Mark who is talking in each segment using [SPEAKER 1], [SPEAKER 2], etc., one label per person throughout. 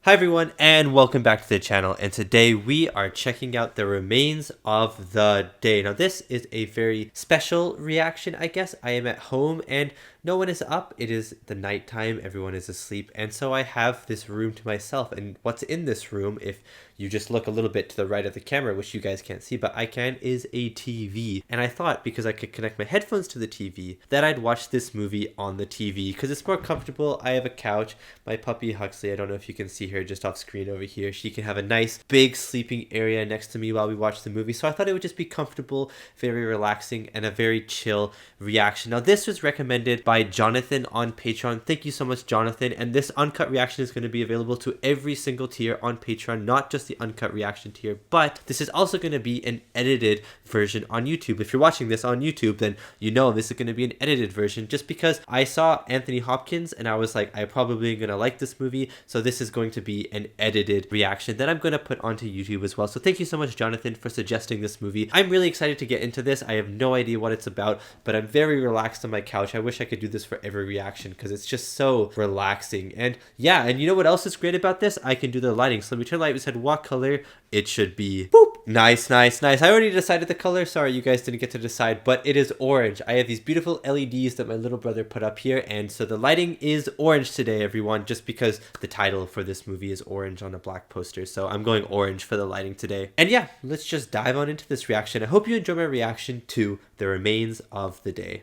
[SPEAKER 1] Hi everyone and welcome back to the channel, and today we are checking out the remains of the day. Now this is a very special reaction, I guess. I am at home and no one is up. It is the nighttime, everyone is asleep, and so I have this room to myself. And what's in this room, if you just look a little bit to the right of the camera, which you guys can't see but I can, is a TV. And I thought, because I could connect my headphones to the TV, that I'd watch this movie on the TV because it's more comfortable. I have a couch. My puppy Huxley, I don't know if you can see her just off screen over here, she can have a nice big sleeping area next to me while we watch the movie. So I thought it would just be comfortable, very relaxing, and a very chill reaction. Now this was recommended by Jonathan on Patreon. Thank you so much, Jonathan. And this uncut reaction is going to be available to every single tier on Patreon, not just the uncut reaction tier, but this is also going to be an edited version on YouTube. If you're watching this on YouTube, then you know this is going to be an edited version, just because I saw Anthony Hopkins and I was like, I'm probably going to like this movie, so this is going to be an edited reaction that I'm going to put onto YouTube as well. So thank you so much, Jonathan, for suggesting this movie. I'm really excited to get into this. I have no idea what it's about, but I'm very relaxed on my couch. I wish I could do this for every reaction because it's just so relaxing. And yeah, and you know what else is great about this? I can do the lighting. So let me turn the light. We said what color it should be. Boop. Nice, nice, nice. I already decided the color. Sorry, you guys didn't get to decide, but it is orange. I have these beautiful LEDs that my little brother put up here, and so the lighting is orange today, everyone, just because the title for this movie is orange on a black poster. So I'm going orange for the lighting today. And yeah, let's just dive on into this reaction. I hope you enjoy my reaction to The Remains of the Day.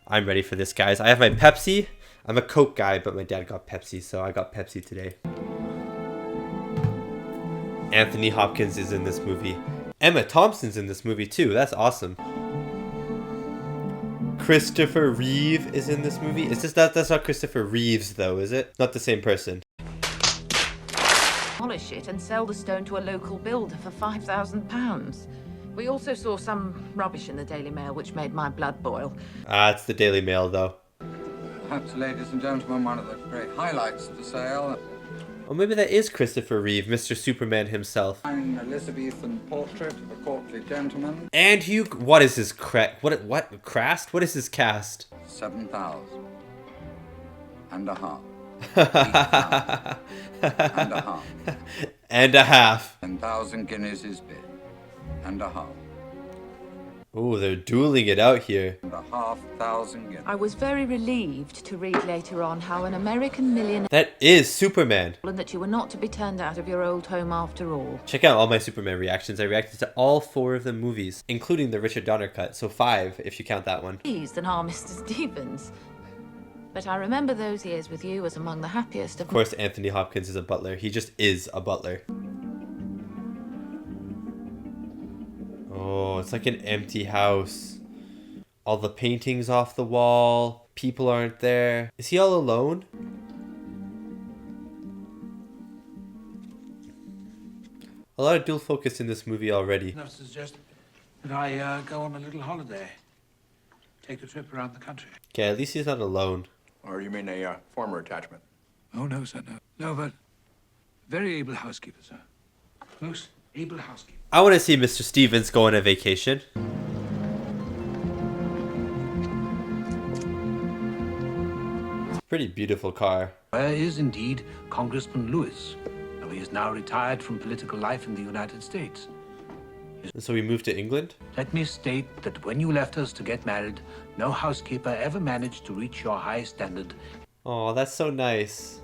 [SPEAKER 1] I'm ready for this, guys. I have my Pepsi. I'm a Coke guy, but my dad got Pepsi, so I got Pepsi today. Anthony Hopkins is in this movie. Emma Thompson's in this movie too. That's awesome. Christopher Reeve is in this movie. Is this that's not Christopher Reeves though, is it? Not the same person.
[SPEAKER 2] Polish it and sell the stone to a local builder for £5,000. We also saw some rubbish in the Daily Mail which made my blood boil.
[SPEAKER 1] It's the Daily Mail though.
[SPEAKER 3] Perhaps, ladies and gentlemen, one of the great highlights of the sale.
[SPEAKER 1] Or maybe that is Christopher Reeve, Mr. Superman himself.
[SPEAKER 3] An Elizabethan portrait of a courtly gentleman.
[SPEAKER 1] And Hugh, what is his what cast? What is his cast?
[SPEAKER 3] 7,000 and a half. 8,000 and a half.
[SPEAKER 1] And a half.
[SPEAKER 3] 10,000 guineas is bid. And a half.
[SPEAKER 1] Oh, they're dueling it out here.
[SPEAKER 3] And a half thousand guineas.
[SPEAKER 2] I was very relieved to read later on how an American millionaire...
[SPEAKER 1] That is Superman.
[SPEAKER 2] ...and that you were not to be turned out of your old home after all.
[SPEAKER 1] Check out all my Superman reactions. I reacted to all 4 of the movies, including the Richard Donner cut, so 5 if you count that one.
[SPEAKER 2] ...than are Mr. Stevens. But I remember those years with you as among the happiest of...
[SPEAKER 1] Of course, Anthony Hopkins is a butler. He just is a butler. Oh, it's like an empty house. All the paintings off the wall. People aren't there. Is he all alone? A lot of dual focus in this movie already.
[SPEAKER 4] I suggest that I go on a little holiday. Take a trip around the country.
[SPEAKER 1] Okay, at least he's not alone.
[SPEAKER 5] Or you mean a former attachment?
[SPEAKER 4] Oh, no, sir, no. No, but very able housekeeper, sir. Most able housekeeper.
[SPEAKER 1] I want to see Mr. Stevens go on a vacation. It's a pretty beautiful car.
[SPEAKER 4] Where is indeed Congressman Lewis, though he is now retired from political life in the United States.
[SPEAKER 1] So we moved to England?
[SPEAKER 4] Let me state that when you left us to get married, no housekeeper ever managed to reach your high standard.
[SPEAKER 1] Oh, that's so nice.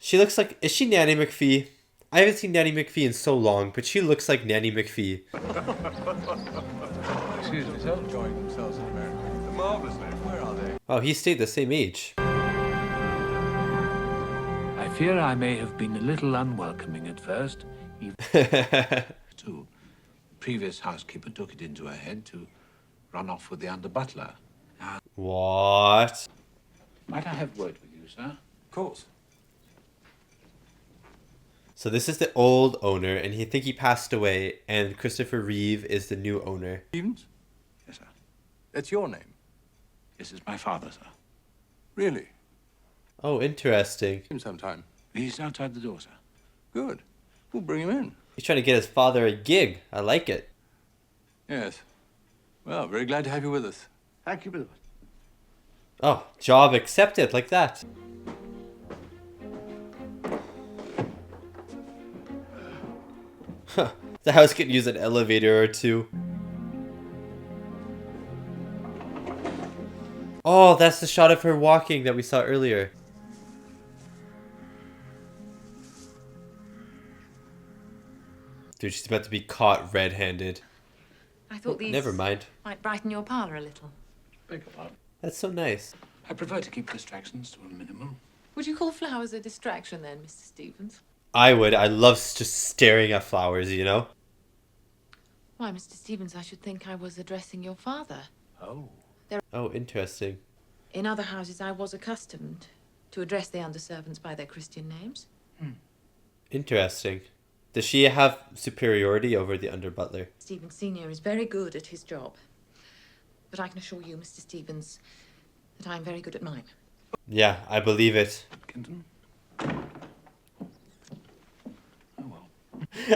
[SPEAKER 1] She looks like... Is she Nanny McPhee? I haven't seen Nanny McPhee in so long, but she looks like Nanny McPhee.
[SPEAKER 5] Excuse me, sir. Enjoying themselves in America. Marvelously. Where are they?
[SPEAKER 1] Oh, he stayed the same age.
[SPEAKER 4] I fear I may have been a little unwelcoming at first. Too. Previous housekeeper took it into her head to run off with the under butler.
[SPEAKER 1] What?
[SPEAKER 4] Might I have word with you, sir?
[SPEAKER 5] Of course.
[SPEAKER 1] So this is the old owner, and he think he passed away, and Christopher Reeve is the new owner.
[SPEAKER 5] Stevens?
[SPEAKER 4] Yes, sir.
[SPEAKER 5] That's your name.
[SPEAKER 4] This is my father, sir.
[SPEAKER 5] Really?
[SPEAKER 1] Oh, interesting.
[SPEAKER 5] Him sometime.
[SPEAKER 4] He's outside the door, sir.
[SPEAKER 5] Good. We'll bring him in.
[SPEAKER 1] He's trying to get his father a gig. I like it.
[SPEAKER 5] Yes. Well, very glad to have you with us.
[SPEAKER 4] Thank you, Bill.
[SPEAKER 1] Oh, job accepted, like that. The house could use an elevator or two. Oh, that's the shot of her walking that we saw earlier. Dude, she's about to be caught red-handed.
[SPEAKER 2] I thought these
[SPEAKER 1] Never mind.
[SPEAKER 2] might brighten your parlour a little.
[SPEAKER 4] Beg your pardon.
[SPEAKER 1] That's so nice.
[SPEAKER 4] I prefer to keep distractions to a minimum.
[SPEAKER 2] Would you call flowers a distraction then, Mr. Stevens?
[SPEAKER 1] I would. I love just staring at flowers, you know?
[SPEAKER 2] Why, Mr. Stevens, I should think I was addressing your father.
[SPEAKER 4] Oh.
[SPEAKER 1] Oh, interesting.
[SPEAKER 2] In other houses, I was accustomed to address the underservants by their Christian names.
[SPEAKER 1] Interesting. Does she have superiority over the underbutler?
[SPEAKER 2] Stevens Sr. is very good at his job. But I can assure you, Mr. Stevens, that I'm very good at mine.
[SPEAKER 1] Yeah, I believe it.
[SPEAKER 4] Kenton?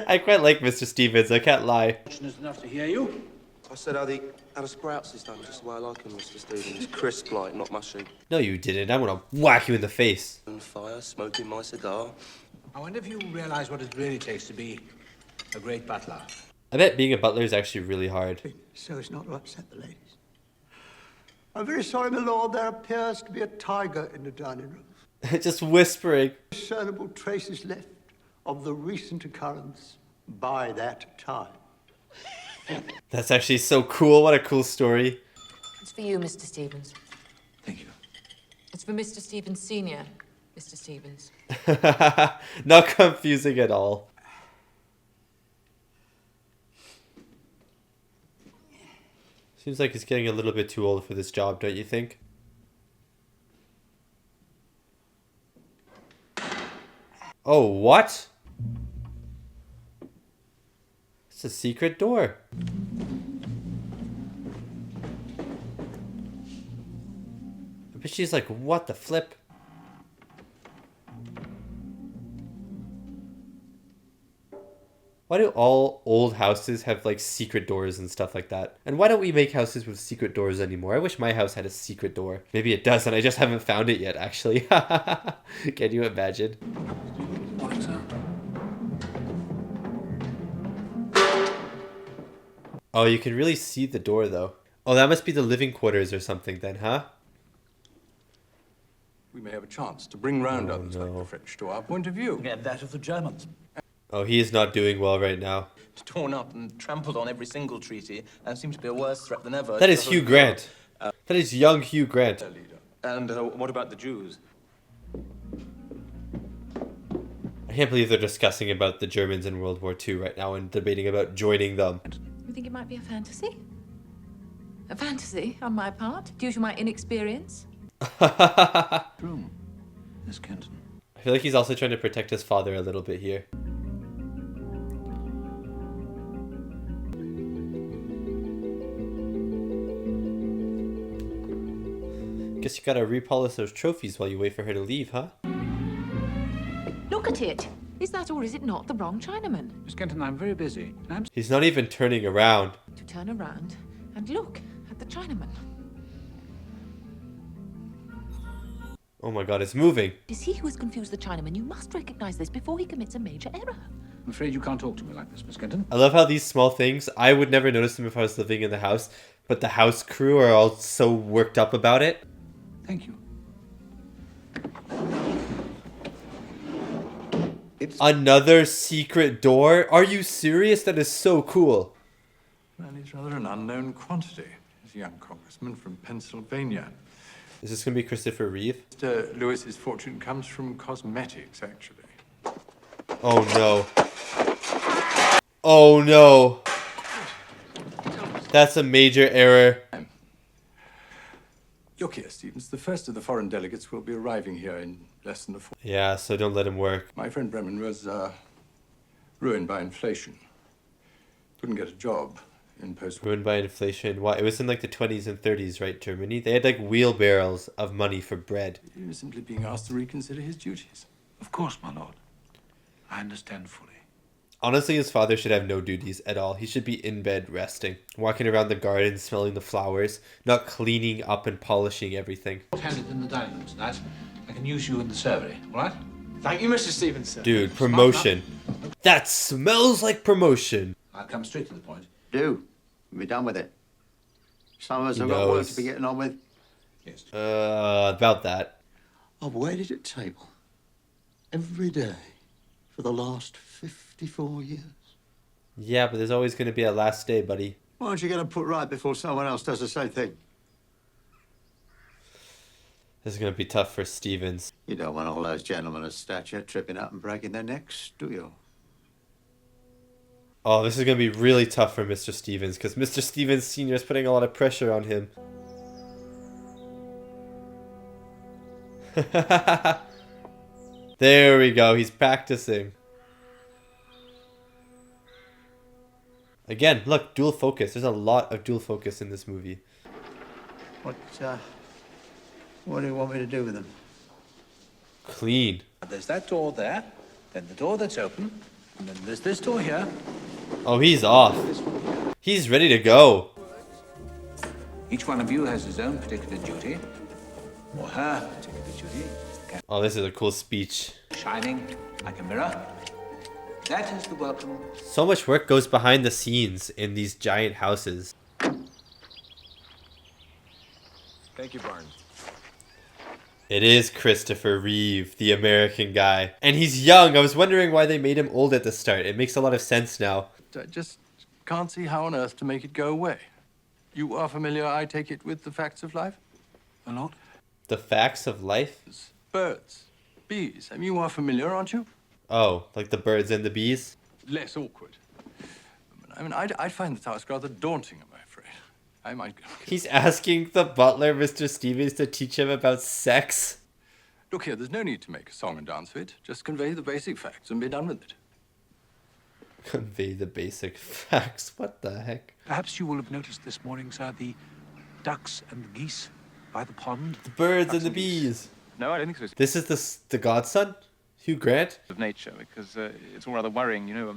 [SPEAKER 1] I quite like Mr. Stevens, I can't lie.
[SPEAKER 4] Is enough to hear you.
[SPEAKER 6] I said how the sprouts is done, just the way I like them, Mr. Stevens. Crisp, like, not mushy.
[SPEAKER 1] No, you didn't. I'm gonna whack you in the face.
[SPEAKER 6] On fire, smoking my cigar.
[SPEAKER 4] I wonder if you realise what it really takes to be a great butler.
[SPEAKER 1] I bet being a butler is actually really hard.
[SPEAKER 7] So as not to upset the ladies. I'm very sorry, my lord, there appears to be a tiger in the dining room.
[SPEAKER 1] Just whispering.
[SPEAKER 7] Discernible traces left of the recent occurrence by that time.
[SPEAKER 1] That's actually so cool. What a cool story.
[SPEAKER 2] It's for you, Mr. Stevens.
[SPEAKER 4] Thank you.
[SPEAKER 2] It's for Mr. Stevens Sr., Mr. Stevens.
[SPEAKER 1] Not confusing at all. Seems like he's getting a little bit too old for this job, don't you think? Oh, what? It's a secret door. But she's like, what the flip? Why do all old houses have like secret doors and stuff like that? And why don't we make houses with secret doors anymore? I wish my house had a secret door. Maybe it does and I just haven't found it yet, actually. Can you imagine? Oh, you can really see the door though. Oh, that must be the living quarters or something then, huh?
[SPEAKER 5] We may have a chance to bring round
[SPEAKER 1] Oh,
[SPEAKER 5] others
[SPEAKER 1] no.
[SPEAKER 5] like the French to our point of view.
[SPEAKER 8] Yeah, that of the Germans.
[SPEAKER 1] Oh, he is not doing well right now.
[SPEAKER 8] Torn up and trampled on every single treaty, and seems to be a worse threat than ever.
[SPEAKER 1] That is Hugh Grant. That is young Hugh Grant.
[SPEAKER 8] And what about the Jews?
[SPEAKER 1] I can't believe they're discussing about the Germans in World War II right now and debating about joining them.
[SPEAKER 2] You think it might be a fantasy? A fantasy on my part, due to my inexperience?
[SPEAKER 4] Room, Miss Kenton.
[SPEAKER 1] I feel like he's also trying to protect his father a little bit here. Guess you gotta repolish those trophies while you wait for her to leave, huh?
[SPEAKER 2] Look at it! Is that or is it not the wrong Chinaman?
[SPEAKER 4] Miss Kenton, I'm very busy. I'm
[SPEAKER 1] He's not even turning around.
[SPEAKER 2] To turn around and look at the Chinaman.
[SPEAKER 1] Oh my god, it's moving.
[SPEAKER 2] It is he who has confused the Chinaman. You must recognize this before he commits a major error.
[SPEAKER 4] I'm afraid you can't talk to me like this, Miss Kenton.
[SPEAKER 1] I love how these small things, I would never notice them if I was living in the house, but the house crew are all so worked up about it.
[SPEAKER 4] Thank you.
[SPEAKER 1] Another secret door? Are you serious? That is so cool.
[SPEAKER 5] Well, he's rather an unknown quantity. He's a young congressman from Pennsylvania.
[SPEAKER 1] Is this gonna be Christopher Reeve?
[SPEAKER 5] Mr. Lewis's fortune comes from cosmetics, actually.
[SPEAKER 1] Oh no. Oh no. That's a major error.
[SPEAKER 5] Look here, Stevens. The first of the foreign delegates will be arriving here in less than a fortnight.
[SPEAKER 1] Yeah, so don't let him work.
[SPEAKER 5] My friend Bremen was ruined by inflation. Couldn't get a job in post-war.
[SPEAKER 1] Ruined by inflation. Why? It was in like the 20s and 30s, right, Germany? They had like wheelbarrows of money for bread.
[SPEAKER 5] He was simply being asked to reconsider his duties.
[SPEAKER 4] Of course, my lord. I understand fully.
[SPEAKER 1] Honestly, his father should have no duties at all. He should be in bed resting, walking around the garden, smelling the flowers, not cleaning up and polishing everything.
[SPEAKER 4] Handed in the dining room tonight. I can use you in the survey, all right?
[SPEAKER 8] Thank you, Mr. Stevens, sir.
[SPEAKER 1] Dude, promotion. That smells like promotion.
[SPEAKER 4] I'll come straight to the point.
[SPEAKER 7] Do. Be done with it. Some of us
[SPEAKER 1] He
[SPEAKER 7] have got work
[SPEAKER 1] knows.
[SPEAKER 7] to be getting on with.
[SPEAKER 4] Yes.
[SPEAKER 1] About that.
[SPEAKER 7] I've waited at table every day for the last 54 years.
[SPEAKER 1] Yeah, but there's always going to be a last day, buddy.
[SPEAKER 7] Why aren't you going to put right before someone else does the same thing?
[SPEAKER 1] This is going to be tough for Stevens.
[SPEAKER 7] You don't want all those gentlemen of stature tripping up and breaking their necks, do you?
[SPEAKER 1] Oh, this is going to be really tough for Mr. Stevens, because Mr. Stevens Sr. is putting a lot of pressure on him. There we go, he's practicing. Again, look, dual focus. There's a lot of dual focus in this movie.
[SPEAKER 7] What do you want me to do with them?
[SPEAKER 1] Clean.
[SPEAKER 4] There's that door there, then the door that's open, and then there's this door here.
[SPEAKER 1] Oh, he's off. He's ready to go.
[SPEAKER 4] Each one of you has his own particular duty, or her particular duty,
[SPEAKER 1] Oh, this is a cool speech.
[SPEAKER 4] shining like a mirror. That is the welcome.
[SPEAKER 1] So much work goes behind the scenes in these giant houses.
[SPEAKER 5] Thank you, Barnes.
[SPEAKER 1] It is Christopher Reeve, the American guy. And he's young. I was wondering why they made him old at the start. It makes a lot of sense now.
[SPEAKER 9] I just can't see how on earth to make it go away. You are familiar, I take it, with the facts of life? Or not?
[SPEAKER 1] The facts of life?
[SPEAKER 9] Birds, bees. I mean, you are familiar, aren't you?
[SPEAKER 1] Oh, like the birds and the bees?
[SPEAKER 9] Less awkward. I mean, I'd find the task rather daunting, I'm afraid. I might go.
[SPEAKER 1] He's asking the butler, Mr. Stevens, to teach him about sex?
[SPEAKER 9] Look here, there's no need to make a song and dance of it. Just convey the basic facts and be done with it.
[SPEAKER 1] Convey the basic facts. What the heck?
[SPEAKER 10] Perhaps you will have noticed this morning, sir, the ducks and the geese by the pond.
[SPEAKER 1] The birds
[SPEAKER 10] Ducks
[SPEAKER 1] and the bees.
[SPEAKER 11] No, I don't think so. It's
[SPEAKER 1] This is the godson? Hugh Grant?
[SPEAKER 11] of nature, because it's all rather worrying. You know,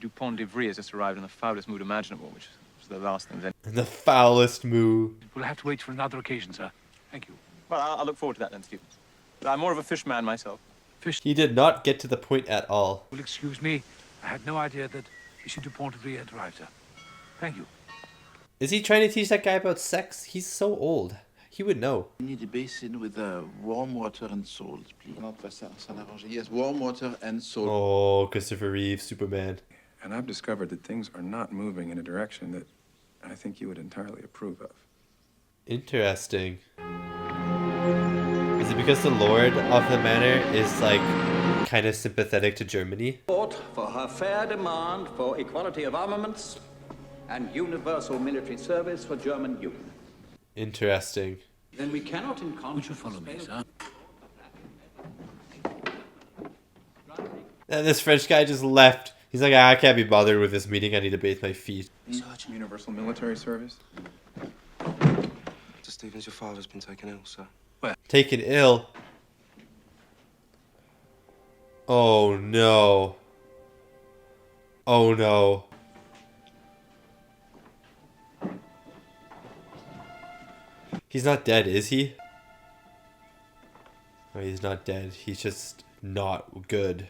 [SPEAKER 11] Dupont d'Ivry has just arrived in the foulest mood imaginable, which was the last thing then.
[SPEAKER 1] In the foulest mood.
[SPEAKER 10] We'll have to wait for another occasion, sir. Thank you.
[SPEAKER 11] Well, I'll look forward to that then, Stevens. I'm more of a fish man myself.
[SPEAKER 1] He did not get to the point at all.
[SPEAKER 10] Well, excuse me. I had no idea that M. Dupont d'Ivry had arrived, sir. Thank you.
[SPEAKER 1] Is he trying to teach that guy about sex? He's so old. He would know.
[SPEAKER 12] We need a basin with warm water and salt, please. Yes, warm water and salt.
[SPEAKER 1] Oh, Christopher Reeve, Superman.
[SPEAKER 5] And I've discovered that things are not moving in a direction that I think you would entirely approve of.
[SPEAKER 1] Interesting. Is it because the lord of the manor is like kind of sympathetic to Germany?
[SPEAKER 13] For her fair demand for equality of armaments and universal military service for German Union.
[SPEAKER 1] Interesting.
[SPEAKER 13] Then we cannot in
[SPEAKER 10] Would you follow me, sir?
[SPEAKER 1] And this French guy just left. He's like, I can't be bothered with this meeting. I need to bathe my feet.
[SPEAKER 5] Such universal military service?
[SPEAKER 6] Mr. Stevens, your father's been taken ill, sir.
[SPEAKER 1] Taken ill? Oh no. Oh no. He's not dead, is he? Oh, he's not dead. He's just not good.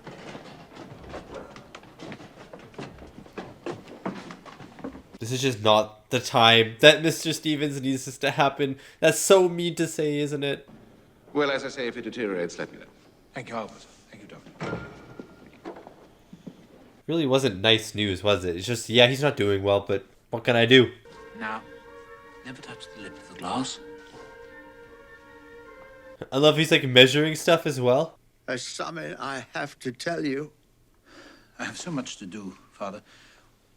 [SPEAKER 1] This is just not the time that Mr. Stevens needs this to happen. That's so mean to say, isn't it?
[SPEAKER 12] Well, as I say, if it deteriorates, let me know.
[SPEAKER 4] Thank you, Albert. Thank you, Doctor.
[SPEAKER 1] Really wasn't nice news, was it? It's just, yeah, he's not doing well, but what can I do?
[SPEAKER 10] Now, never touch the lid of the glass.
[SPEAKER 1] I love he's like measuring stuff as well.
[SPEAKER 7] There's something I have to tell you.
[SPEAKER 4] I have so much to do, Father.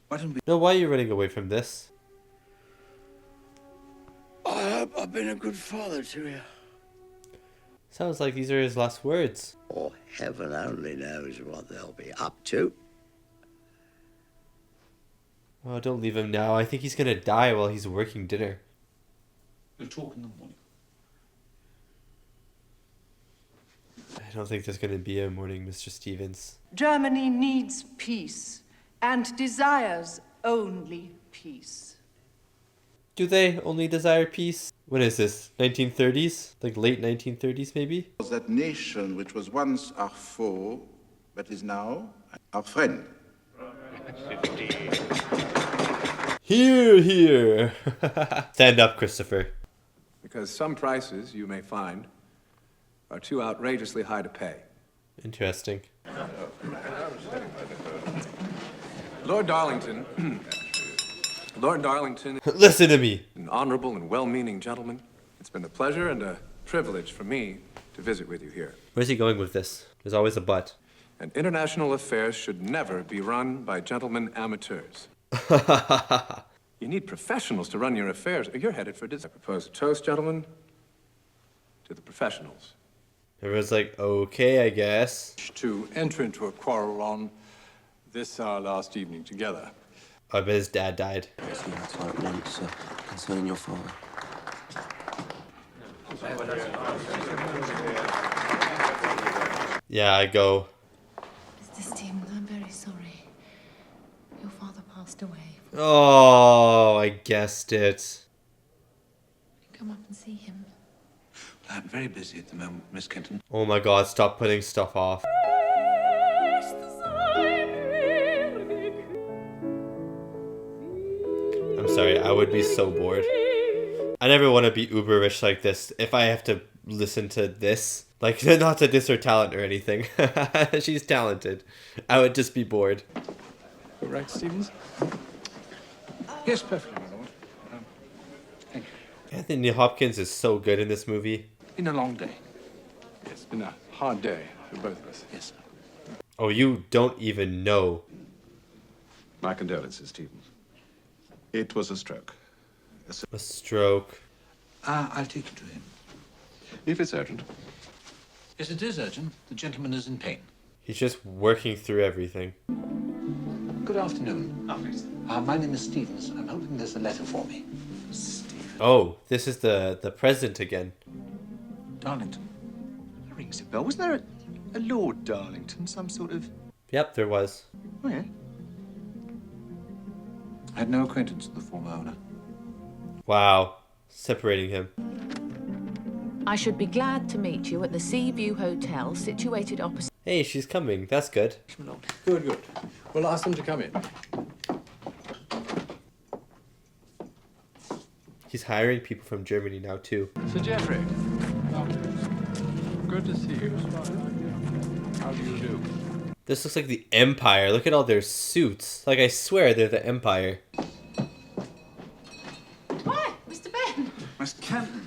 [SPEAKER 4] Why don't we...
[SPEAKER 1] No, why are you running away from this?
[SPEAKER 7] I hope I've been a good father to you.
[SPEAKER 1] Sounds like these are his last words.
[SPEAKER 7] Or heaven only knows what they'll be up to.
[SPEAKER 1] Oh, don't leave him now. I think he's gonna die while he's working dinner.
[SPEAKER 4] We'll talk in the morning.
[SPEAKER 1] I don't think there's gonna be a morning, Mr. Stevens.
[SPEAKER 14] Germany needs peace and desires only peace.
[SPEAKER 1] Do they only desire peace? What is this, 1930s? Like late 1930s, maybe?
[SPEAKER 12] Was that nation which was once our foe, but is now Our friend.
[SPEAKER 1] Here, here. Stand up, Christopher.
[SPEAKER 9] Because some prices, you may find, are too outrageously high to pay.
[SPEAKER 1] Interesting.
[SPEAKER 9] Lord Darlington... Lord Darlington...
[SPEAKER 1] Listen to me.
[SPEAKER 9] An honorable and well-meaning gentleman. It's been a pleasure and a privilege for me to visit with you here.
[SPEAKER 1] Where's he going with this? There's always a but.
[SPEAKER 9] And international affairs should never be run by gentlemen amateurs. You need professionals to run your affairs, or you're headed for disaster. I propose a toast, gentlemen, to the professionals.
[SPEAKER 1] Everyone's like, okay, I guess.
[SPEAKER 9] To enter into a quarrel on this our last evening together.
[SPEAKER 1] I bet his dad died.
[SPEAKER 6] See that's like once concerning your father.
[SPEAKER 1] Yeah, I go.
[SPEAKER 2] Mr. Stevens, I'm very sorry. Your father passed away.
[SPEAKER 1] Oh, I guessed it.
[SPEAKER 2] Come up and see him.
[SPEAKER 4] I'm very busy at the moment, Miss Kenton.
[SPEAKER 1] Oh my god, stop putting stuff off. I'm sorry, I would be so bored. I never want to be uber rich like this if I have to listen to this. Like, not to diss her talent or anything. She's talented. I would just be bored.
[SPEAKER 9] All right, Stevens?
[SPEAKER 4] Yes, perfectly, my lord. Thank you.
[SPEAKER 1] Anthony Hopkins is so good in this movie.
[SPEAKER 4] Been a long day.
[SPEAKER 9] Yes, it's been a hard day for both of us.
[SPEAKER 4] Yes, sir.
[SPEAKER 1] Oh, you don't even know.
[SPEAKER 5] My condolences, Stevens. It was a stroke.
[SPEAKER 1] A stroke.
[SPEAKER 4] I'll take you to him.
[SPEAKER 5] If it's urgent.
[SPEAKER 4] Yes, it is urgent. The gentleman is in pain.
[SPEAKER 1] He's just working through everything.
[SPEAKER 4] Good afternoon. My name is Stevens. I'm hoping there's a letter for me.
[SPEAKER 1] Oh, this is the president again.
[SPEAKER 4] Darlington.
[SPEAKER 15] That rings a bell. Wasn't there a Lord Darlington? Some sort of...
[SPEAKER 1] Yep, there was.
[SPEAKER 15] Oh, yeah?
[SPEAKER 4] I had no acquaintance with the former owner.
[SPEAKER 1] Wow. Separating him.
[SPEAKER 2] I should be glad to meet you at the Seaview Hotel, situated opposite...
[SPEAKER 1] Hey, she's coming. That's good.
[SPEAKER 9] Good, good. We'll ask them to come in.
[SPEAKER 1] He's hiring people from Germany now, too.
[SPEAKER 9] Sir Geoffrey. Good to see you. How do you do?
[SPEAKER 1] This looks like the Empire. Look at all their suits. Like, I swear they're the Empire.
[SPEAKER 2] Why, Mr. Ben?
[SPEAKER 12] Miss Kenton.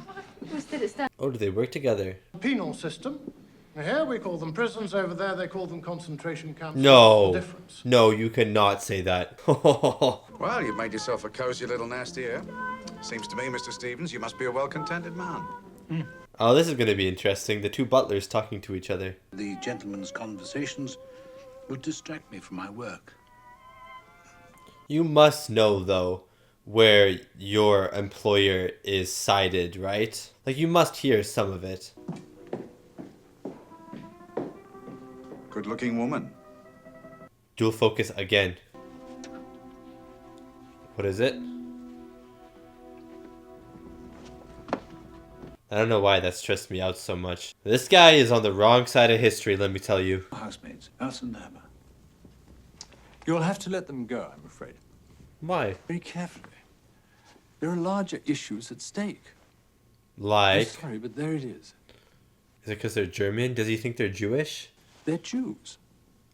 [SPEAKER 1] Oh, do they work together?
[SPEAKER 7] Penal system. Here we call them prisons, over there they call them concentration camps.
[SPEAKER 1] No.
[SPEAKER 7] What's the difference?
[SPEAKER 1] No, you cannot say that.
[SPEAKER 16] Well, you've made yourself a cozy little nest here. Seems to me, Mr. Stevens, you must be a well-contented man.
[SPEAKER 1] Oh, this is going to be interesting. The two butlers talking to each other.
[SPEAKER 4] The gentleman's conversations would distract me from my work.
[SPEAKER 1] You must know, though, where your employer is sided, right? Like, you must hear some of it.
[SPEAKER 16] Good-looking woman.
[SPEAKER 1] Dual focus again. What is it? I don't know why that stressed me out so much. This guy is on the wrong side of history, let me tell you.
[SPEAKER 4] Housemaids, Elsa and Emma.
[SPEAKER 9] You'll have to let them go, I'm afraid.
[SPEAKER 1] Why?
[SPEAKER 9] Very carefully. There are larger issues at stake.
[SPEAKER 1] Like?
[SPEAKER 9] I'm sorry, but there it is.
[SPEAKER 1] Is it because they're German? Does he think they're Jewish?
[SPEAKER 9] They're Jews.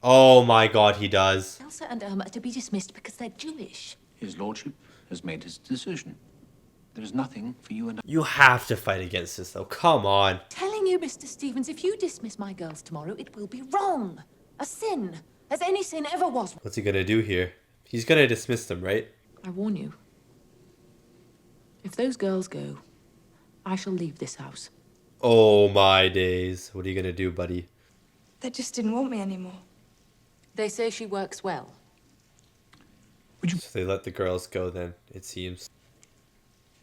[SPEAKER 1] Oh my god, he does.
[SPEAKER 2] Elsa and Irma are to be dismissed because they're Jewish.
[SPEAKER 4] His lordship has made his decision. There is nothing for you and I.
[SPEAKER 1] You have to fight against this, though. Come on.
[SPEAKER 2] Telling you, Mr. Stevens, if you dismiss my girls tomorrow, it will be wrong. A sin. As any sin ever was.
[SPEAKER 1] What's he gonna do here? He's gonna dismiss them, right?
[SPEAKER 2] I warn you. If those girls go, I shall leave this house.
[SPEAKER 1] Oh my days. What are you gonna do, buddy?
[SPEAKER 17] They just didn't want me anymore.
[SPEAKER 2] They say she works well.
[SPEAKER 1] So they let the girls go then, it seems.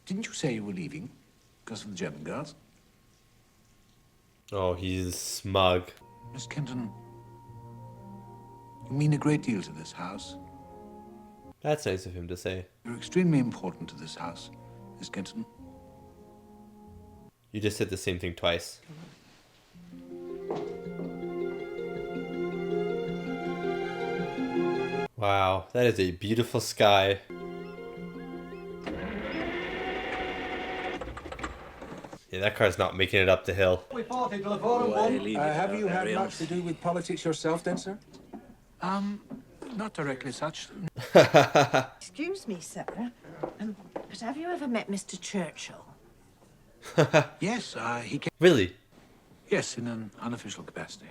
[SPEAKER 4] Didn't you say you were leaving because of the German girls?
[SPEAKER 1] Oh, he's smug.
[SPEAKER 4] Miss Kenton, you mean a great deal to this house.
[SPEAKER 1] That's nice of him to say.
[SPEAKER 4] You're extremely important to this house, Miss Kenton.
[SPEAKER 1] You just said the same thing twice. Wow, that is a beautiful sky. Yeah, that car's not making it up the hill.
[SPEAKER 4] Have you had much to do with politics yourself then, sir?
[SPEAKER 10] Not directly such.
[SPEAKER 18] Excuse me, sir, but have you ever met Mr. Churchill?
[SPEAKER 10] Yes, he came.
[SPEAKER 1] Really?
[SPEAKER 10] Yes, in an unofficial capacity.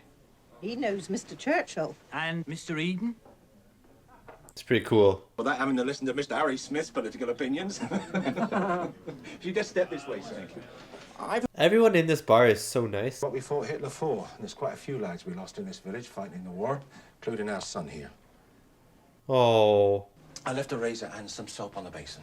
[SPEAKER 18] He knows Mr. Churchill.
[SPEAKER 10] And Mr. Eden?
[SPEAKER 1] It's pretty cool.
[SPEAKER 19] Without having to listen to Mr. Harry Smith's political opinions. If you just step this way, sir.
[SPEAKER 1] Everyone in this bar is so nice.
[SPEAKER 4] What we fought Hitler for. And there's quite a few lads we lost in this village fighting in the war, including our son here.
[SPEAKER 1] Oh.
[SPEAKER 4] I left a razor and some soap on the basin.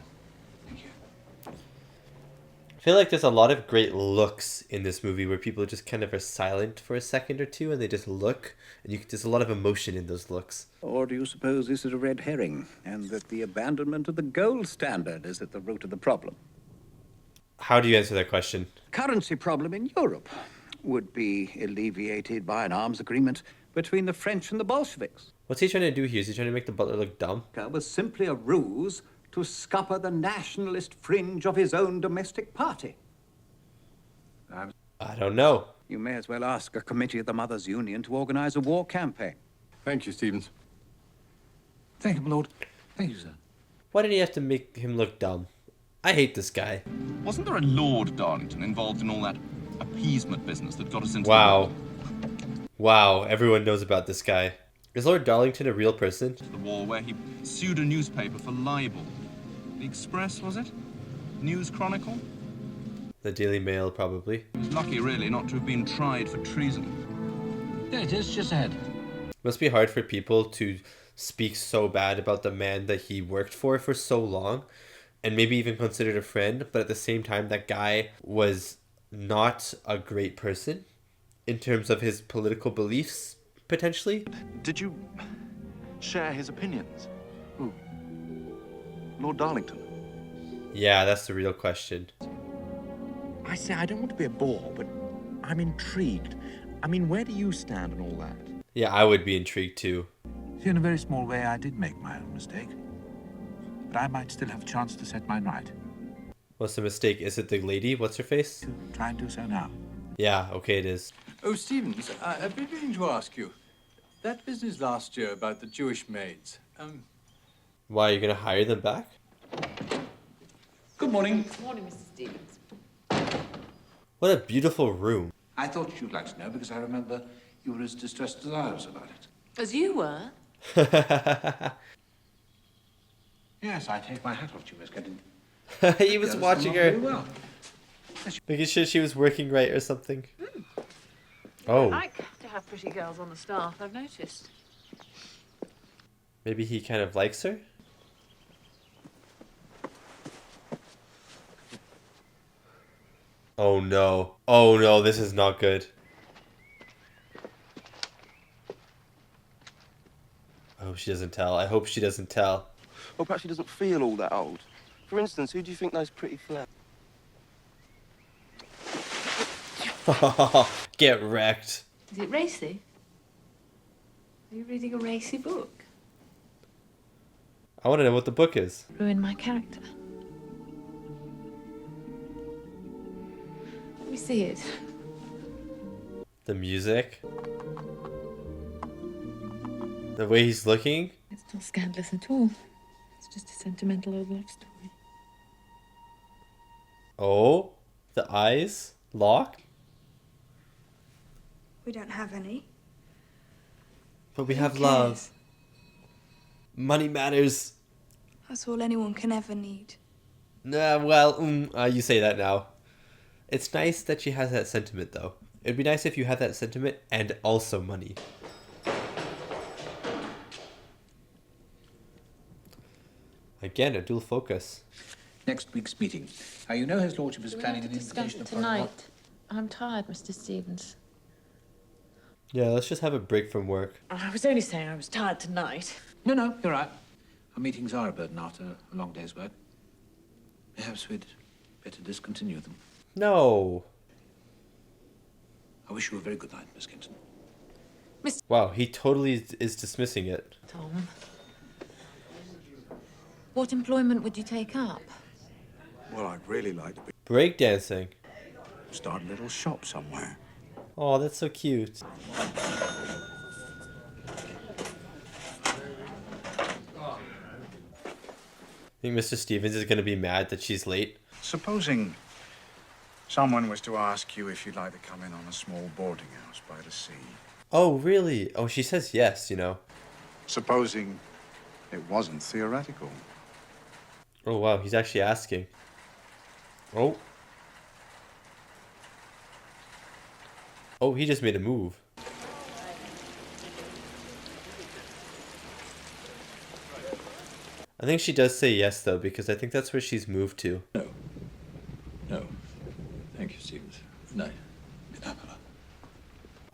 [SPEAKER 1] I feel like there's a lot of great looks in this movie where people just kind of are silent for a second or two and they just look, and there's a lot of emotion in those looks.
[SPEAKER 13] Or do you suppose this is a red herring, and that the abandonment of the gold standard is at the root of the problem?
[SPEAKER 1] How do you answer that question?
[SPEAKER 13] Currency problem in Europe would be alleviated by an arms agreement between the French and the Bolsheviks.
[SPEAKER 1] What's he trying to do here? Is he trying to make the butler look dumb?
[SPEAKER 13] It was simply a ruse to scupper the nationalist fringe of his own domestic party.
[SPEAKER 1] I don't know.
[SPEAKER 13] You may as well ask a committee of the Mothers' Union to organize a war campaign.
[SPEAKER 5] Thank you, Stevens.
[SPEAKER 10] Thank you, my lord. Thank you, sir.
[SPEAKER 1] Why did he have to make him look dumb? I hate this guy.
[SPEAKER 20] Wasn't there a Lord Darlington involved in all that appeasement business that got us into
[SPEAKER 1] Wow. Wow, everyone knows about this guy. Is Lord Darlington a real person?
[SPEAKER 20] the war where he sued a newspaper for libel? The Express, was it? News Chronicle?
[SPEAKER 1] The Daily Mail, probably.
[SPEAKER 20] He was lucky, really, not to have been tried for treason.
[SPEAKER 10] There it is, just ahead.
[SPEAKER 1] Must be hard for people to speak so bad about the man that he worked for so long, and maybe even considered a friend, but at the same time, that guy was not a great person in terms of his political beliefs, potentially.
[SPEAKER 15] Did you share his opinions? Who? Lord Darlington.
[SPEAKER 1] Yeah, that's the real question.
[SPEAKER 15] I say, I don't want to be a bore, but I'm intrigued. I mean, where do you stand on all that?
[SPEAKER 1] Yeah, I would be intrigued too.
[SPEAKER 10] See, in a very small way, I did make my own mistake. But I might still have a chance to set mine right.
[SPEAKER 1] What's the mistake? Is it the lady? What's her face?
[SPEAKER 10] Try and do so now.
[SPEAKER 1] Yeah, okay, it is.
[SPEAKER 5] Oh, Stevens, I've been meaning to ask you. That business last year about the Jewish maids,
[SPEAKER 1] Why, are you going to hire them back?
[SPEAKER 8] Good morning.
[SPEAKER 2] Good morning, Mr. Stevens.
[SPEAKER 1] What a beautiful room.
[SPEAKER 4] I thought you'd like to know because I remember you were as distressed as I was about it.
[SPEAKER 2] As you were?
[SPEAKER 4] Yes, I take my hat off to you, Miss Kenton.
[SPEAKER 1] He was watching her.
[SPEAKER 4] Very well.
[SPEAKER 1] Making sure she was working right or something.
[SPEAKER 2] I
[SPEAKER 1] Oh,
[SPEAKER 2] like to have pretty girls on the staff, I've noticed.
[SPEAKER 1] maybe he kind of likes her? Oh no. Oh no, this is not good. I hope she doesn't tell. I hope she doesn't tell.
[SPEAKER 6] Or perhaps she doesn't feel all that old. For instance, who do you think those pretty flowers?
[SPEAKER 1] Get wrecked.
[SPEAKER 2] Is it racy? Are you reading a racy book?
[SPEAKER 1] I want to know what the book is.
[SPEAKER 2] Ruin my character. Let me see it.
[SPEAKER 1] The music. The way he's looking.
[SPEAKER 2] It's not scandalous at all. It's just a sentimental old love story.
[SPEAKER 1] Oh, the eyes locked.
[SPEAKER 17] We don't have any.
[SPEAKER 1] But we have
[SPEAKER 17] Who
[SPEAKER 1] love.
[SPEAKER 17] cares?
[SPEAKER 1] Money matters.
[SPEAKER 17] That's all anyone can ever need.
[SPEAKER 1] Nah, well, you say that now. It's nice that she has that sentiment, though. It'd be nice if you had that sentiment and also money. Again, a dual focus.
[SPEAKER 4] Next week's meeting. Now, you know His Lordship is planning an
[SPEAKER 2] Discuss
[SPEAKER 4] invitation
[SPEAKER 2] it
[SPEAKER 4] of
[SPEAKER 2] tonight. I'm tired, Mr. Stevens.
[SPEAKER 1] Yeah, let's just have a break from work.
[SPEAKER 2] I was only saying I was tired tonight.
[SPEAKER 4] No, you're right. Our meetings are a burden after a long day's work. Perhaps we'd better discontinue them.
[SPEAKER 1] No.
[SPEAKER 4] I wish you a very good night, Miss Kingston.
[SPEAKER 1] Wow, he totally is dismissing it.
[SPEAKER 2] Tom, What employment would you take up?
[SPEAKER 16] Well, I'd really like to
[SPEAKER 1] Breakdancing.
[SPEAKER 16] start a little shop somewhere.
[SPEAKER 1] Oh, that's so cute. I think Mr. Stevens is going to be mad that she's late.
[SPEAKER 16] Supposing someone was to ask you if you'd like to come in on a small boarding house by the sea.
[SPEAKER 1] Oh, really? Oh, she says yes, you know.
[SPEAKER 16] Supposing it wasn't theoretical.
[SPEAKER 1] Oh, wow, he's actually asking. Oh. Oh, he just made a move. I think she does say yes, though, because I think that's where she's moved to.
[SPEAKER 5] No. Thank you, Stevens. No.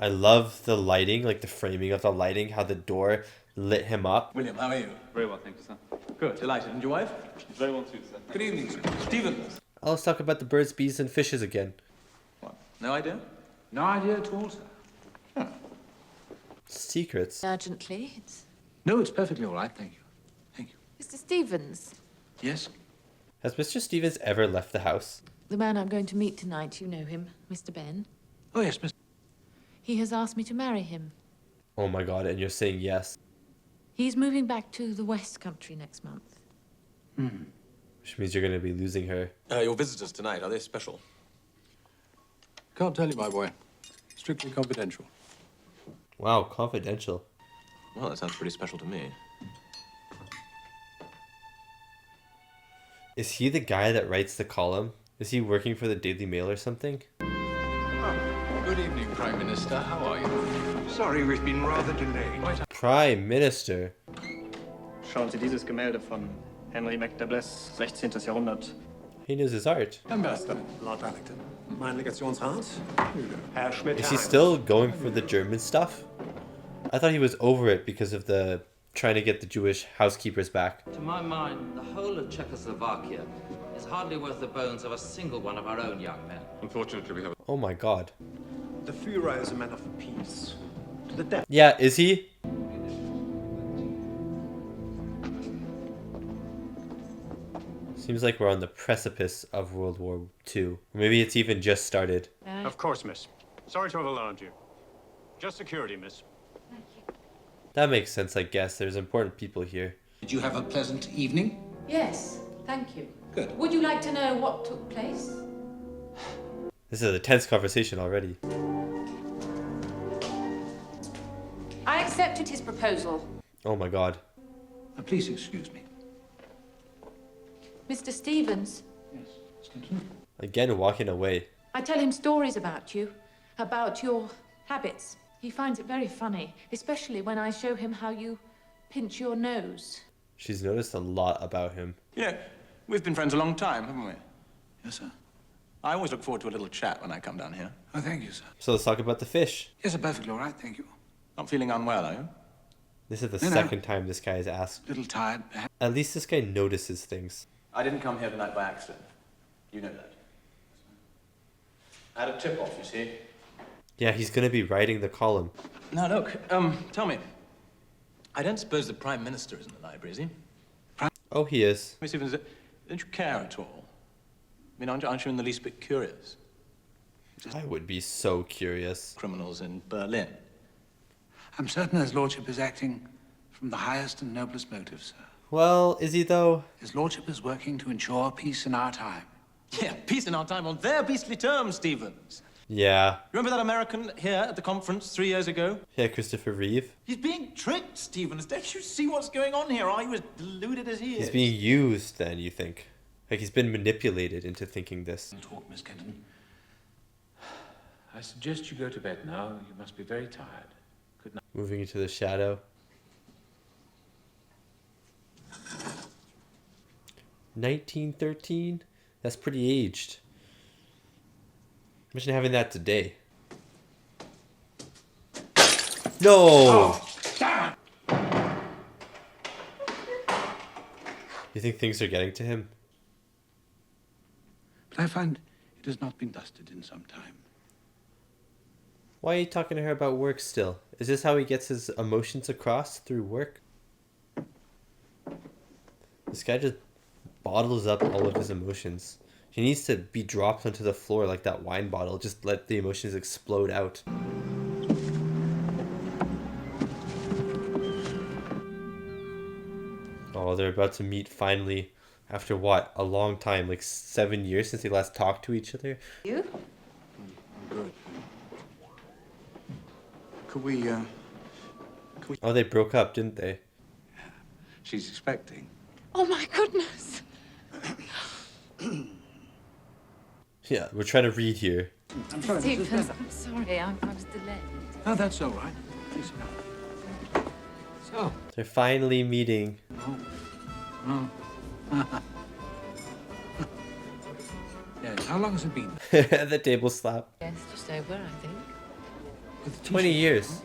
[SPEAKER 1] I love the lighting, like the framing of the lighting, how the door lit him up.
[SPEAKER 8] William, how are you?
[SPEAKER 11] Very well, thank you, sir.
[SPEAKER 8] Good. Delighted. And your wife?
[SPEAKER 11] Very well too, sir.
[SPEAKER 8] Good evening, sir. Stevens.
[SPEAKER 1] Oh, let's talk about the birds, bees, and fishes again.
[SPEAKER 8] What? No idea?
[SPEAKER 4] No idea at all, sir.
[SPEAKER 1] Secrets.
[SPEAKER 2] Urgently. It's
[SPEAKER 4] No, it's perfectly all right, thank you.
[SPEAKER 2] Mr. Stevens.
[SPEAKER 4] Yes?
[SPEAKER 1] Has Mr. Stevens ever left the house?
[SPEAKER 2] The man I'm going to meet tonight, you know him, Mr. Ben.
[SPEAKER 4] Oh, yes, Miss.
[SPEAKER 2] He has asked me to marry him.
[SPEAKER 1] Oh my god, and you're saying yes.
[SPEAKER 2] He's moving back to the West Country next month.
[SPEAKER 1] Which means you're going to be losing her.
[SPEAKER 21] Your visitors tonight, are they special?
[SPEAKER 5] Can't tell you, my boy. Strictly confidential.
[SPEAKER 1] Wow, confidential.
[SPEAKER 21] Well, that sounds pretty special to me.
[SPEAKER 1] Is he the guy that writes the column? Is he working for the Daily Mail or something?
[SPEAKER 5] Good evening, Prime Minister. How are you?
[SPEAKER 19] Sorry, we've been rather delayed.
[SPEAKER 1] Prime Minister.
[SPEAKER 22] Schauen Sie dieses Gemälde von Henry Mactable's 16. Jahrhundert.
[SPEAKER 1] He knows his art.
[SPEAKER 19] Ambassador. Lord Wellington. Mein Legationsrat. Herr Schmidt.
[SPEAKER 1] Is he still going for the German stuff? I thought he was over it because of the trying to get the Jewish housekeepers back.
[SPEAKER 23] To my mind, the whole of Czechoslovakia is hardly worth the bones of a single one of our own young men.
[SPEAKER 9] Unfortunately, we have...
[SPEAKER 1] Oh my god.
[SPEAKER 19] The Führer is a man of peace. To the death.
[SPEAKER 1] Yeah, is he? Seems like we're on the precipice of World War II. Or maybe it's even just started.
[SPEAKER 19] Of course, miss. Sorry to have alarmed you. Just security, miss.
[SPEAKER 1] That makes sense, I guess. There's important people here.
[SPEAKER 24] Did you have a pleasant evening?
[SPEAKER 2] Yes, thank you.
[SPEAKER 24] Good.
[SPEAKER 2] Would you like to know what took place?
[SPEAKER 1] This is a tense conversation already.
[SPEAKER 2] I accepted his proposal.
[SPEAKER 1] Oh my god.
[SPEAKER 24] Please excuse me.
[SPEAKER 2] Mr. Stevens,
[SPEAKER 1] Again, walking away.
[SPEAKER 2] I tell him stories about you, about your habits. He finds it very funny, especially when I show him how you pinch your nose.
[SPEAKER 1] She's noticed a lot about him.
[SPEAKER 8] You know, we've been friends a long time, haven't we?
[SPEAKER 24] Yes, sir.
[SPEAKER 8] I always look forward to a little chat when I come down here.
[SPEAKER 24] Oh, thank you, sir.
[SPEAKER 1] So let's talk about the fish.
[SPEAKER 24] Yes, sir, perfectly all right, thank you.
[SPEAKER 8] Not feeling unwell, are you?
[SPEAKER 1] This is the
[SPEAKER 24] No.
[SPEAKER 1] second time this guy is asked.
[SPEAKER 24] Little tired, perhaps.
[SPEAKER 1] At least this guy notices things.
[SPEAKER 8] I didn't come here tonight by accident. You know that. I had a tip-off, you see.
[SPEAKER 1] Yeah, he's gonna be writing the column.
[SPEAKER 8] Now, look, tell me. I don't suppose the Prime Minister is in the library, is he?
[SPEAKER 1] Oh, he is.
[SPEAKER 8] Miss Stevens, don't you care at all? I mean, aren't you in the least bit curious?
[SPEAKER 1] I would be so curious.
[SPEAKER 8] Criminals in Berlin.
[SPEAKER 24] I'm certain his lordship is acting from the highest and noblest motives, sir.
[SPEAKER 1] Well, is he though?
[SPEAKER 24] His lordship is working to ensure peace in our time.
[SPEAKER 8] Yeah, peace in our time on their beastly terms, Stevens.
[SPEAKER 1] Yeah.
[SPEAKER 8] Remember that American here at the conference 3 years ago?
[SPEAKER 1] Yeah, Christopher Reeve.
[SPEAKER 8] He's being tricked, Stevens. Don't you see what's going on here? Are you as deluded as he is?
[SPEAKER 1] He's being used then, you think? Like he's been manipulated into thinking this.
[SPEAKER 24] Talk, Miss Kenton.
[SPEAKER 4] I suggest you go to bed now. You must be very tired. Good night.
[SPEAKER 1] Moving into the shadow. 1913? That's pretty aged. Imagine having that today. No! You think things are getting to him?
[SPEAKER 24] But I find it has not been dusted in some time.
[SPEAKER 1] Why are you talking to her about work still? Is this how he gets his emotions across, through work? This guy just bottles up all of his emotions. He needs to be dropped onto the floor like that wine bottle. Just let the emotions explode out. Oh, they're about to meet finally. After what? A long time. Like 7 years since they last talked to each other.
[SPEAKER 2] You?
[SPEAKER 16] Good. Could we...
[SPEAKER 1] Oh, they broke up, didn't they?
[SPEAKER 16] She's expecting.
[SPEAKER 2] Oh my goodness!
[SPEAKER 1] Yeah, we're trying to read here.
[SPEAKER 24] I'm sorry, Mrs.
[SPEAKER 2] Stevens,
[SPEAKER 24] Bennet.
[SPEAKER 2] I'm sorry, I was delayed.
[SPEAKER 24] Oh, that's all right. Please sit down. So.
[SPEAKER 1] They're finally meeting.
[SPEAKER 24] Oh. Yes, how long has it been?
[SPEAKER 1] The table slap.
[SPEAKER 2] Yes, just over, I think.
[SPEAKER 1] 20 years.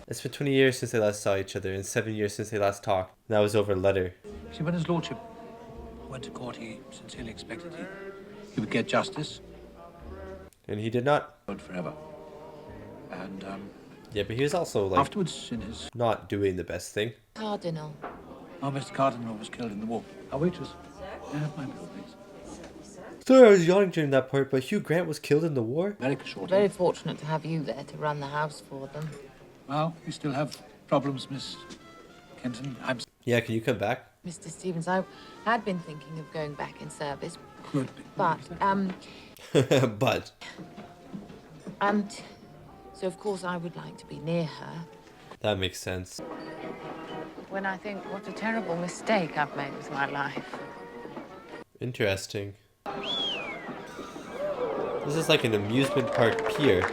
[SPEAKER 1] It's been 20 years since they last saw each other and 7 years since they last talked. That was over letter.
[SPEAKER 24] See, when his lordship went to court, he sincerely expected he would get justice.
[SPEAKER 1] And he did not.
[SPEAKER 24] Forever. And,
[SPEAKER 1] yeah, but he was also, like,
[SPEAKER 24] afterwards in his...
[SPEAKER 1] not doing the best thing.
[SPEAKER 2] Cardinal.
[SPEAKER 24] Oh, Mr. Cardinal was killed in the war. Our waitress. Yeah, have my bill, please.
[SPEAKER 1] Sorry, I was yawning during that part, but Hugh Grant was killed in the war?
[SPEAKER 24] Very short.
[SPEAKER 2] Very fortunate to have you there to run the house for them.
[SPEAKER 24] Well, we still have problems, Miss Kenton.
[SPEAKER 1] Yeah, can you come back?
[SPEAKER 2] Mr. Stevens, I had been thinking of going back in service.
[SPEAKER 24] Good.
[SPEAKER 2] But,
[SPEAKER 1] But.
[SPEAKER 2] And so, of course, I would like to be near her.
[SPEAKER 1] That makes sense.
[SPEAKER 2] When I think what a terrible mistake I've made with my life.
[SPEAKER 1] Interesting. This is like an amusement park pier.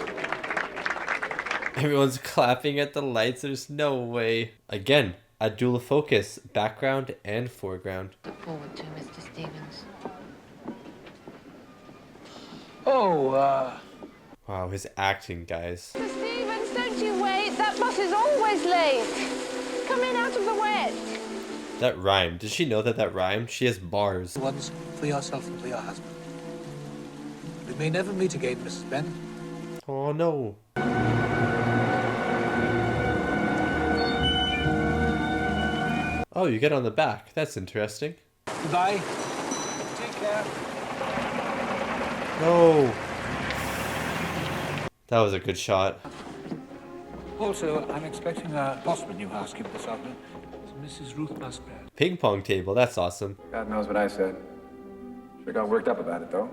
[SPEAKER 1] Everyone's clapping at the lights. There's no way. Again, a dual focus, background and foreground.
[SPEAKER 2] Look forward to Mr. Stevens.
[SPEAKER 24] Oh,
[SPEAKER 1] Wow, his acting, guys.
[SPEAKER 3] Mr. Stevens, don't you wait. That bus is always late. Come in out of the wet.
[SPEAKER 1] That rhymed. Did she know that that rhymed? She has bars.
[SPEAKER 24] ones for yourself and for your husband. We may never meet again, Mrs. Bennet.
[SPEAKER 1] Oh, no. Oh, you get on the back. That's interesting.
[SPEAKER 24] Goodbye. Take care.
[SPEAKER 1] No. That was a good shot.
[SPEAKER 24] Also, I'm expecting a possible new housekeeper this afternoon. It's Mrs. Ruth Musgrave.
[SPEAKER 1] Ping pong table. That's awesome.
[SPEAKER 9] God knows what I said. Sure got worked up about it, though.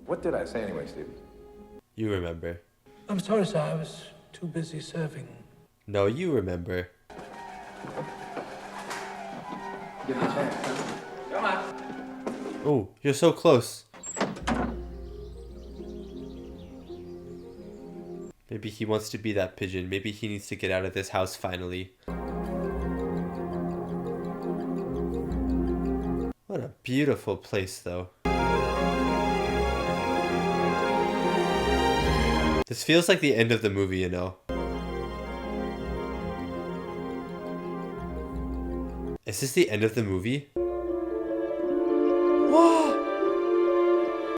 [SPEAKER 9] What did I say anyway, Stevens?
[SPEAKER 1] You remember.
[SPEAKER 24] I'm sorry, sir. I was too busy serving.
[SPEAKER 1] No, you remember.
[SPEAKER 24] Give me a chance. Come on.
[SPEAKER 1] Oh, you're so close. Maybe he wants to be that pigeon. Maybe he needs to get out of this house finally. What a beautiful place, though. This feels like the end of the movie, you know. Is this the end of the movie?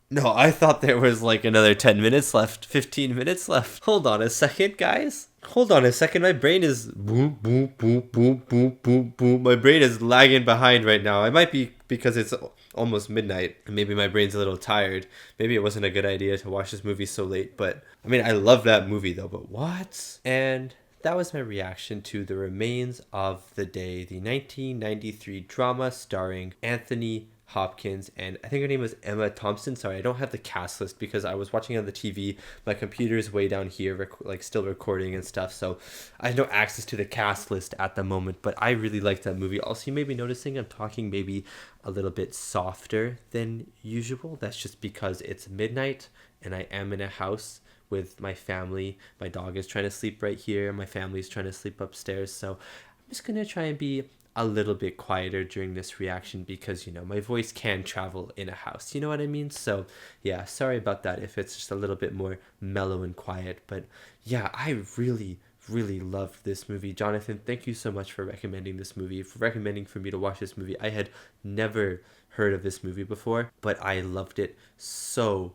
[SPEAKER 1] No, I thought there was like another 10 minutes left, 15 minutes left. Hold on a second, guys. Hold on a second. My brain is boom, boom, boom, boom, boom, boom, boom. My brain is lagging behind right now. It might be because it's almost midnight and maybe my brain's a little tired. Maybe it wasn't a good idea to watch this movie so late, but I mean, I love that movie though, but what? And that was my reaction to The Remains of the Day, the 1993 drama starring Anthony Hopkins, and I think her name was Emma Thompson. Sorry, I don't have the cast list because I was watching on the TV. My computer's way down here, like still recording and stuff, so I have no access to the cast list at the moment, but I really liked that movie. Also, you may be noticing I'm talking maybe a little bit softer than usual. That's just because it's midnight and I am in a house with my family. My dog is trying to sleep right here. My family's trying to sleep upstairs, so I'm just gonna try and be a little bit quieter during this reaction because, you know, my voice can travel in a house, you know what I mean? So yeah, sorry about that if it's just a little bit more mellow and quiet, but yeah, I really loved this movie. Jonathan, thank you so much for recommending this movie, for recommending for me to watch this movie. I had never heard of this movie before, but I loved it so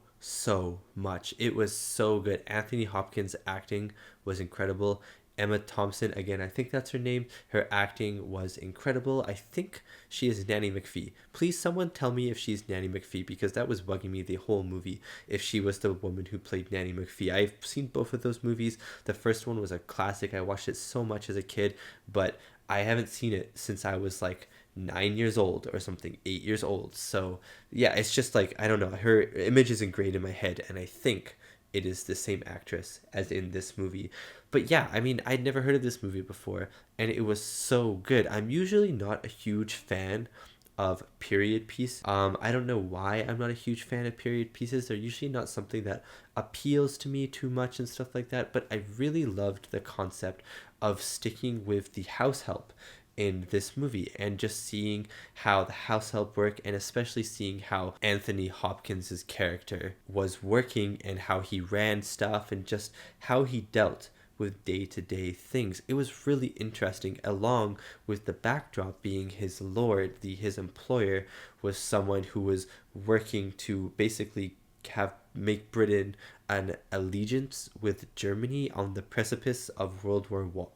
[SPEAKER 1] much. It was so good. Anthony Hopkins' acting was incredible. Emma Thompson, again, I think that's her name. Her acting was incredible. I think she is Nanny McPhee. Please, someone tell me if she's Nanny McPhee, because that was bugging me the whole movie, if she was the woman who played Nanny McPhee. I've seen both of those movies. The first one was a classic. I watched it so much as a kid, but I haven't seen it since I was like 9 years old or something, 8 years old. So yeah, it's just like, I don't know, her image is ingrained in my head, and I think it is the same actress as in this movie. But yeah, I mean, I'd never heard of this movie before, and it was so good. I'm usually not a huge fan of period piece. I don't know why I'm not a huge fan of period pieces. They're usually not something that appeals to me too much and stuff like that, but I really loved the concept of sticking with the house help in this movie, and just seeing how the house help work, and especially seeing how Anthony Hopkins's character was working and how he ran stuff and just how he dealt with day-to-day things. It was really interesting, along with the backdrop being his lord, his employer was someone who was working to basically make Britain an allegiance with Germany on the precipice of World War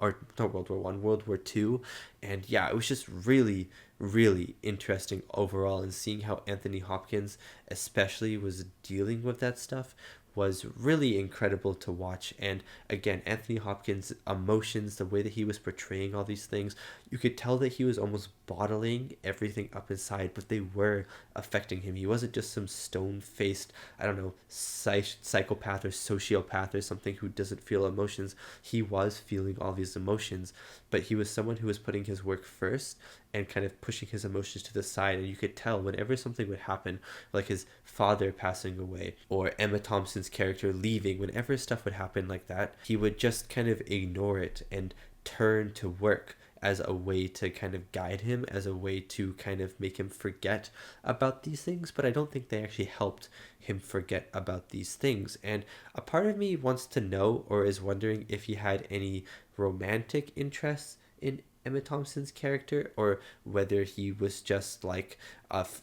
[SPEAKER 1] II. And yeah, it was just really, really interesting overall, and seeing how Anthony Hopkins especially was dealing with that stuff was really incredible to watch. And again, Anthony Hopkins' emotions, the way that he was portraying all these things, you could tell that he was almost bottling everything up inside, but they were affecting him. He wasn't just some stone-faced, I don't know, psychopath or sociopath or something who doesn't feel emotions. He was feeling all these emotions, but he was someone who was putting his work first and kind of pushing his emotions to the side. And you could tell whenever something would happen, like his father passing away or Emma Thompson's character leaving, whenever stuff would happen like that, he would just kind of ignore it and turn to work as a way to kind of guide him, as a way to kind of make him forget about these things. But I don't think they actually helped him forget about these things. And a part of me wants to know, or is wondering, if he had any romantic interests in Emma Thompson's character, or whether he was just like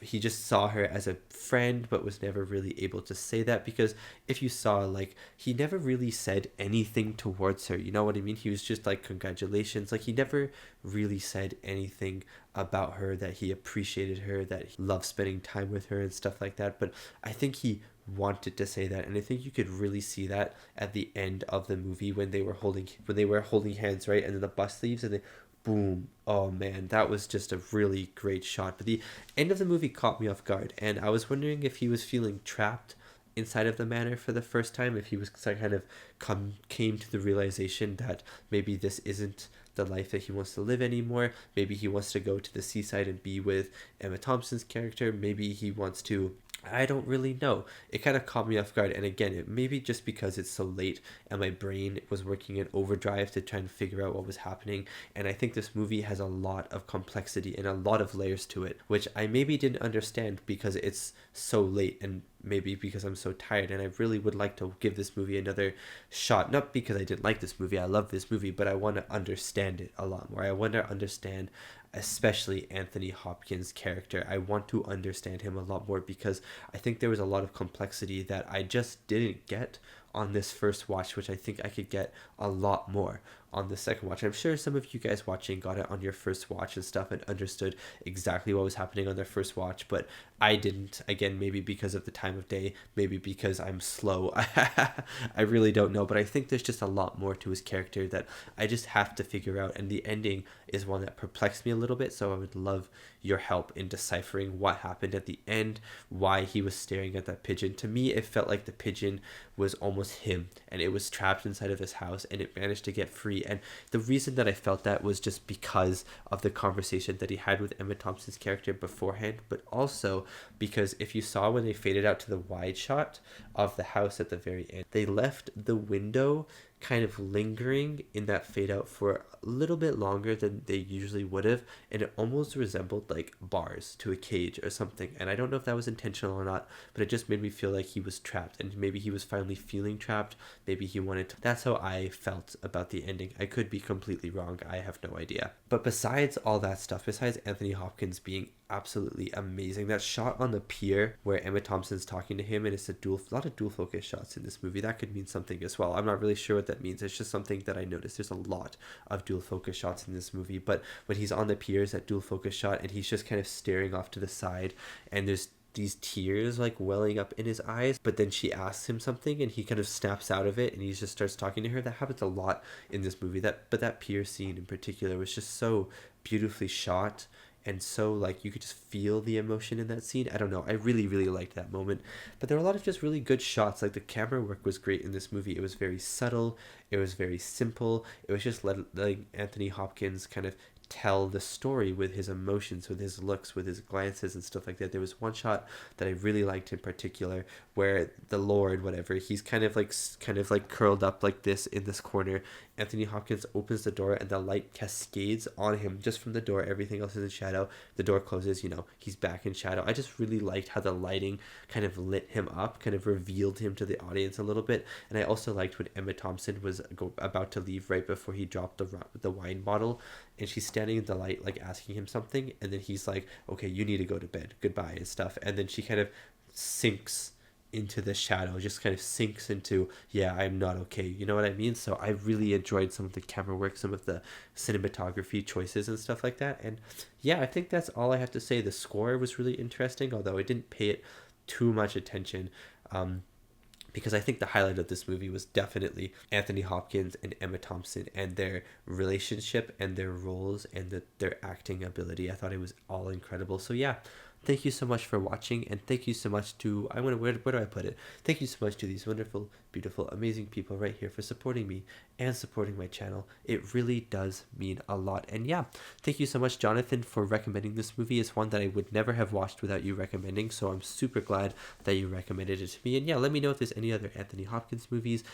[SPEAKER 1] he just saw her as a friend but was never really able to say that. Because if you saw, like, he never really said anything towards her, you know what I mean? He was just like, congratulations, like he never really said anything about her, that he appreciated her, that he loved spending time with her and stuff like that. But I think he wanted to say that, and I think you could really see that at the end of the movie when they were holding hands, right? And then the bus leaves and they boom. Oh man, that was just a really great shot. But the end of the movie caught me off guard, and I was wondering if he was feeling trapped inside of the manor for the first time, if he was kind of came to the realization that maybe this isn't the life that he wants to live anymore. Maybe he wants to go to the seaside and be with Emma Thompson's character. Maybe he wants to, I don't really know. It kind of caught me off guard. And again, it maybe just because it's so late and my brain was working in overdrive to try and figure out what was happening. And I think this movie has a lot of complexity and a lot of layers to it, which I maybe didn't understand because it's so late, and maybe because I'm so tired. And I really would like to give this movie another shot. Not because I didn't like this movie. I love this movie, but I want to understand it a lot more. I want to understand especially Anthony Hopkins' character. I want to understand him a lot more, because I think there was a lot of complexity that I just didn't get on this first watch, which I think I could get a lot more on the second watch. I'm sure some of you guys watching got it on your first watch and stuff and understood exactly what was happening on their first watch, but I didn't. Again, maybe because of the time of day, maybe because I'm slow. I really don't know, but I think there's just a lot more to his character that I just have to figure out, and the ending is one that perplexed me a little bit, so I would love your help in deciphering what happened at the end, why he was staring at that pigeon. To me, it felt like the pigeon was almost him, and it was trapped inside of his house, and it managed to get free. And the reason that I felt that was just because of the conversation that he had with Emma Thompson's character beforehand, but also because if you saw when they faded out to the wide shot of the house at the very end, they left the window kind of lingering in that fade out for a little bit longer than they usually would have, and it almost resembled like bars to a cage or something. And I don't know if that was intentional or not, but it just made me feel like he was trapped, and maybe he was finally feeling trapped. Maybe he wanted to. That's how I felt about the ending. I could be completely wrong. I have no idea. But besides all that stuff, besides Anthony Hopkins being absolutely amazing, that shot on the pier where Emma Thompson's talking to him, and it's a lot of dual focus shots in this movie, that could mean something as well. I'm not really sure what that that means. It's just something that I noticed. There's a lot of dual focus shots in this movie, but when he's on the piers, that dual focus shot, and he's just kind of staring off to the side, and there's these tears like welling up in his eyes, but then she asks him something and he kind of snaps out of it and he just starts talking to her. That happens a lot in this movie. That pier scene in particular was just so beautifully shot, and so like you could just feel the emotion in that scene. I don't know, I really liked that moment. But there were a lot of just really good shots. Like the camera work was great in this movie. It was very subtle, it was very simple, it was just letting Anthony Hopkins kind of tell the story with his emotions, with his looks, with his glances and stuff like that. There was one shot that I really liked in particular where the Lord, whatever, he's kind of like curled up like this in this corner. Anthony Hopkins opens the door and the light cascades on him just from the door. Everything else is in shadow. The door closes, he's back in shadow. I just really liked how the lighting kind of lit him up, kind of revealed him to the audience a little bit. And I also liked when Emma Thompson was about to leave right before he dropped the wine bottle, and she's standing in the light like asking him something, and then he's like, okay, you need to go to bed, goodbye, and stuff. And then she kind of sinks into the shadow, just kind of sinks into, yeah, I'm not okay, you know what I mean? So I really enjoyed some of the camera work, some of the cinematography choices and stuff like that. And yeah, I think that's all I have to say. The score was really interesting, although I didn't pay it too much attention, because I think the highlight of this movie was definitely Anthony Hopkins and Emma Thompson and their relationship and their roles and their acting ability. I thought it was all incredible. So yeah, thank you so much for watching, and thank you so much to, where do I put it? Thank you so much to these wonderful, beautiful, amazing people right here for supporting me and supporting my channel. It really does mean a lot. And yeah, thank you so much, Jonathan, for recommending this movie. It's one that I would never have watched without you recommending, so I'm super glad that you recommended it to me. And yeah, let me know if there's any other Anthony Hopkins movies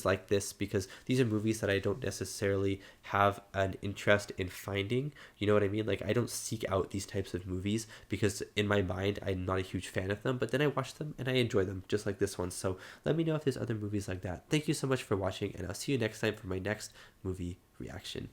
[SPEAKER 1] like this, because these are movies that I don't necessarily have an interest in finding, you know what I mean? Like, I don't seek out these types of movies because in my mind I'm not a huge fan of them, but then I watch them and I enjoy them, just like this one. So let me know if there's other movies like that. Thank you so much for watching, and I'll see you next time for my next movie reaction.